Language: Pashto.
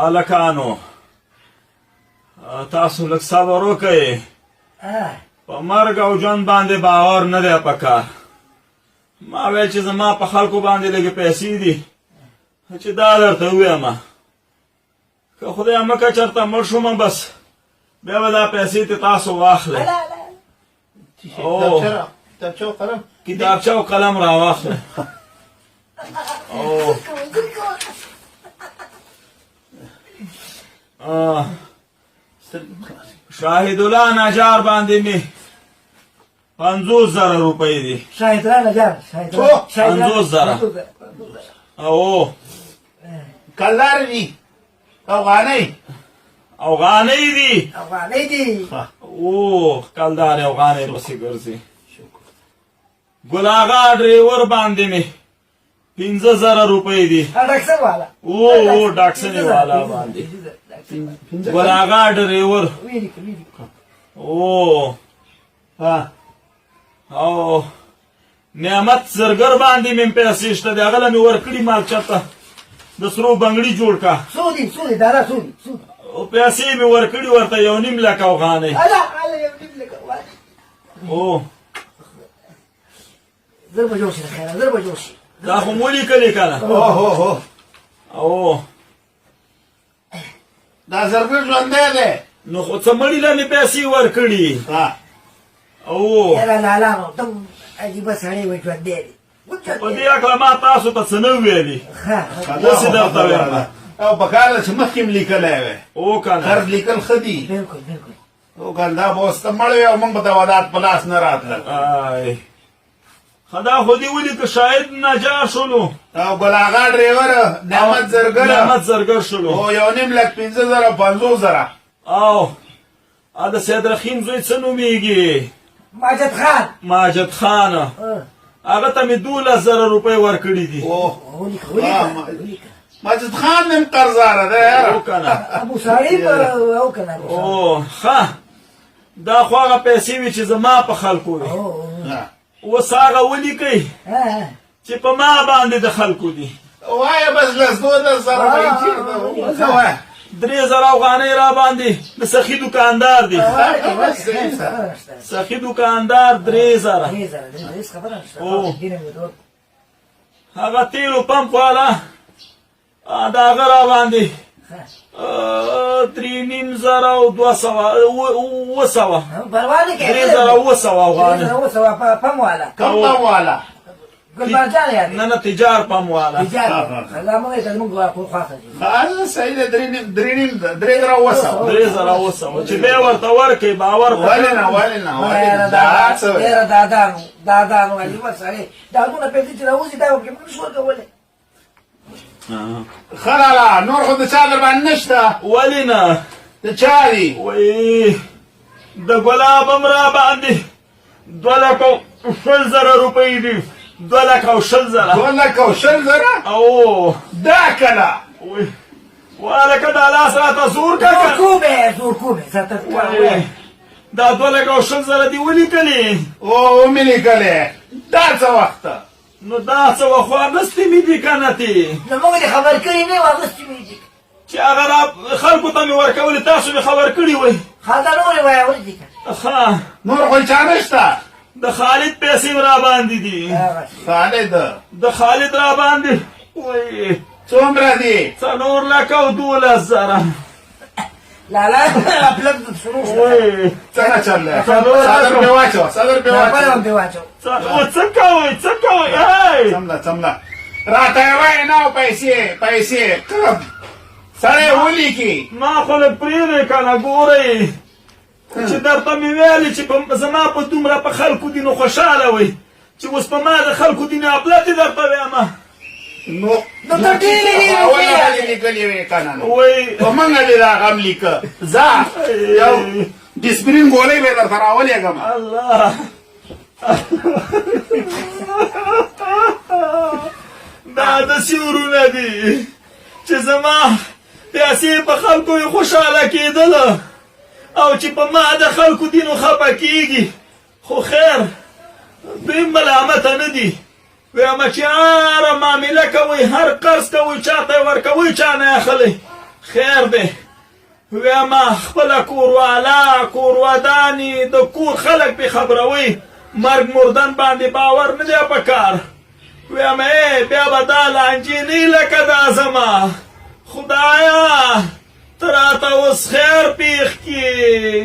هلکانو تاسو لږ صبر وکئ. په مرګ او ژوند باندې باور نه دی پکار. ما ویل چې زما په خلکو باندې لږې پیسې دي چې دا درته ووایم، که خدای مکه چېرته مړ شوم بس بیا به دا پیسې ته تاسو واخلئ. کتابچه او قلم را واخلئ. شاهد الله نجار باندې مې 50,000 روپۍ دي. شاهد الله نجار 50,000. او کلدار دي افغانۍ دي. او کلدار افغانۍ پسې ګرځي. ګل آغا ډریور باندې مې 15,000 روپۍ دي. ډاکټر والا او ډاکټر والا باندې ګل آغا ډریور. او نعمت زرګر باندې مې پیسې شته دي، هغه له مې ورکړي مال چاته د سرو بنګړي جوړ کا. سودي دارا سودي او پیسې مې ورکړي ورته 1.5 لک افغانۍ. او ضربه جوشي خیر ضربه جوشي دا خو مو لیکلې کنه. او دا زرګر ژوندی دی نو خو څه مړي له مې پیسې ورکړي. او یاره لالا تم عجیبه سړی وای ژوندی دی. په دې هکله ما تاسو ته څه نه ویلي، اوس یې درته وایم. او په کار ده چې مخکې م لیکلی وی. او کنه خرد لیکل ښه دي. بالکل او کنه دا به اوس ته مړ وی او موږ به د ودات په لاس نه راتلل. خدا خو دې ولیکه شاهد نجار شولو او ګل آغا ډریور نعمت زرګر شولو. او 1.5 لک 15,000 او 50,000. او د سید رحیم زوی څه نومیږي؟ ماجد خان. هغه ته مې 12,000 روپۍ ورکړي دي. ماجد خان هم قرضداره دی یاره. او کنه ابو سعید او کنه. او ښه دا خو هغه پیسې وي چې زما په خلکو وي. اوس هغه ولیکئ چې په ما باندې د خلکو دي. وایه بس لس 12,000 به یې چېرته وایه. 3,000 افغانۍ را باندې د سخي دوکاندار دی. سخي دوکاندار 3,000. هغه تیلو پمپ والا د هغه را باندې 3,500 او 200 3,200 افغانۍ. پم والا کم پم والا ګلبرجان یاره نه تجار پم والا. هغه موږ ته موږ خواخه دي. صحیح ده. 3,200 چې بیا ورته ورکړئ باور ولې نه دادانو عجیبه سړی دادونه پیسې چې راوځي دا وکړي موږ شو ورکولی. ښه لالا نور خو د چا در باندې نشته. ولې نه؟ د چا دي؟ وایي د ګلاب هم را باندې 2,20,000 روپۍ دي. 2,20,000. 2,20,000. او دا کله والکه دا لاس راته زور که زور کوبې دا 2,20,000 دي ولیکلې. او مې لیکلې. دا څه وخته؟ نو دا څه وخت خو اغستې مې دي که نه تې؟ نو موږ دې خبر کړي نه وو اغستې مې دي چې هغه خلکو ته مې ورکولې تاسو مې خبر کړي وی. خالده نورې وایه ولې دي که ښه نور خو چا نشته. د خالد پیسې را باندې دي. د خالد را باندې وایي څومره دي؟ 4,12,000. لالا پلک شروع شو. څنګه چل دی؟ صدر مې واچوه. څه کوئ؟ څمله راته یې وایې نه پیسې قرب سړی ولیکي. ما خو لږ پرېږدئ که نه ګورئ چې درته مې ویلې چې زما په دومره په خلکو دي نو خوشحاله وئ چې اوس په ما د خلکو دي نه ابلتې درته ویمه. نو ته ډېرې لیکلې وې که نه په موږ دې دا غم لیکه. ځه یو ډسپرین ګولۍ به یې درته راولېږم. الله دا داسې ورونه دي چې زما پیسې په خلکو یې خوشحاله کېدله او چې په ما د خلکو دي نو خفه کېږي. خو خیر دوی ملامته نه دي. وایم چې هره معامله کوئ هر قرض کوئ چاته یې ورکوئ چا نه اخلئ خیر دی ویم خپله کوروالا کورودانې د کور خلک پې خبروي مرګ مردن باندې باور نه دی په کار ویم بیا به دا لانجې نه لکه دا زما خدایا ته راته اوس خیر پېښ کړي